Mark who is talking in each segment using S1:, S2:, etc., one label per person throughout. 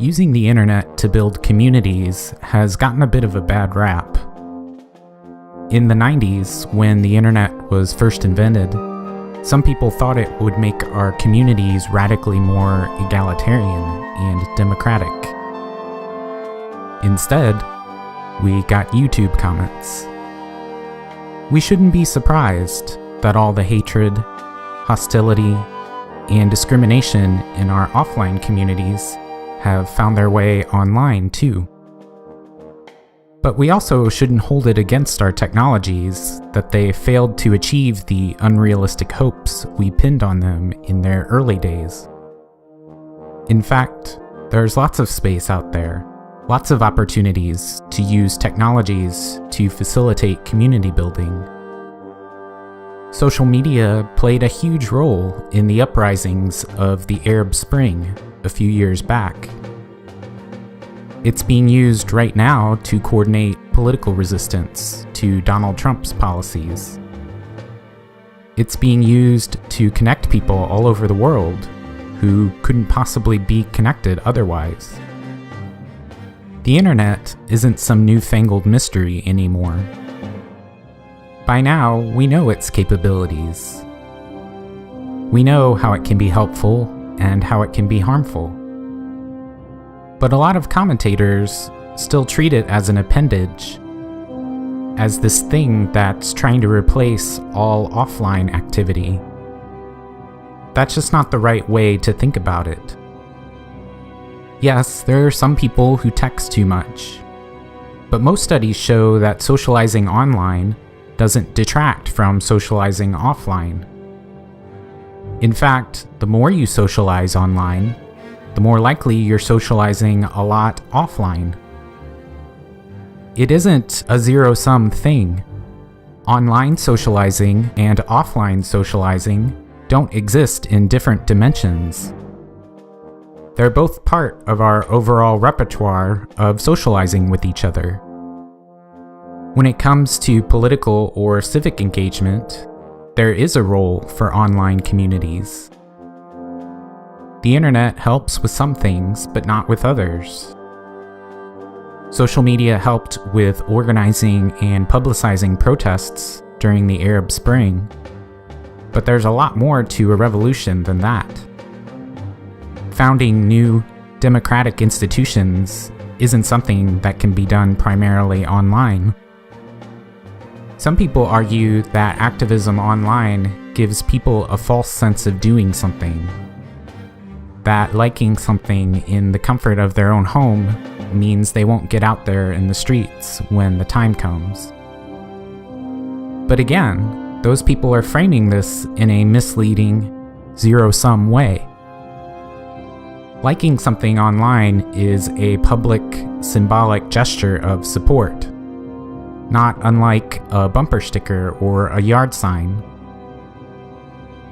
S1: Using the internet to build communities has gotten a bit of a bad rap. In the 90s, when the internet was first invented, some people thought it would make our communities radically more egalitarian and democratic. Instead, we got YouTube comments. We shouldn't be surprised that all the hatred, hostility, and discrimination in our offline communities have found their way online too. But we also shouldn't hold it against our technologies that they failed to achieve the unrealistic hopes we pinned on them in their early days. In fact, there's lots of space out there, lots of opportunities to use technologies to facilitate community building. Social media played a huge role in the uprisings of the Arab Spring a few years back. It's being used right now to coordinate political resistance to Donald Trump's policies. It's being used to connect people all over the world who couldn't possibly be connected otherwise. The internet isn't some newfangled mystery anymore. By now, we know its capabilities. We know how it can be helpful and how it can be harmful. But a lot of commentators still treat it as an appendage, as this thing that's trying to replace all offline activity. That's just not the right way to think about it. Yes, there are some people who text too much, but most studies show that socializing online doesn't detract from socializing offline. In fact, the more you socialize online, the more likely you're socializing a lot offline. It isn't a zero-sum thing. Online socializing and offline socializing don't exist in different dimensions. They're both part of our overall repertoire of socializing with each other. When it comes to political or civic engagement, there is a role for online communities. The internet helps with some things, but not with others. Social media helped with organizing and publicizing protests during the Arab Spring, but there's a lot more to a revolution than that. Founding new democratic institutions isn't something that can be done primarily online. Some people argue that activism online gives people a false sense of doing something. That liking something in the comfort of their own home means they won't get out there in the streets when the time comes. But again, those people are framing this in a misleading, zero-sum way. Liking something online is a public, symbolic gesture of support, not unlike a bumper sticker or a yard sign.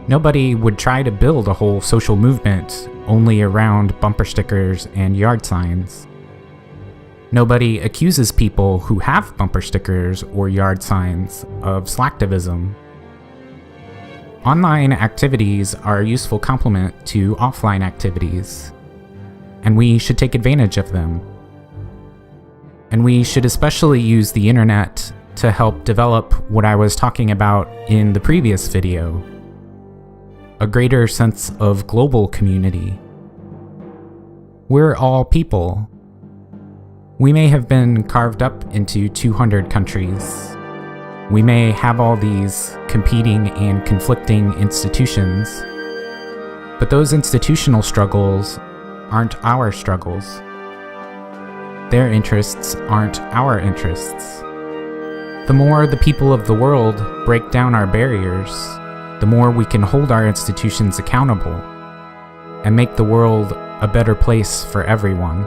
S1: Nobody would try to build a whole social movement only around bumper stickers and yard signs. Nobody accuses people who have bumper stickers or yard signs of slacktivism. Online activities are a useful complement to offline activities, and we should take advantage of them. And we should especially use the internet to help develop what I was talking about in the previous video: a greater sense of global community. We're all people. We may have been carved up into 200 countries. We may have all these competing and conflicting institutions, but those institutional struggles aren't our struggles. Their interests aren't our interests. The more the people of the world break down our barriers, the more we can hold our institutions accountable and make the world a better place for everyone.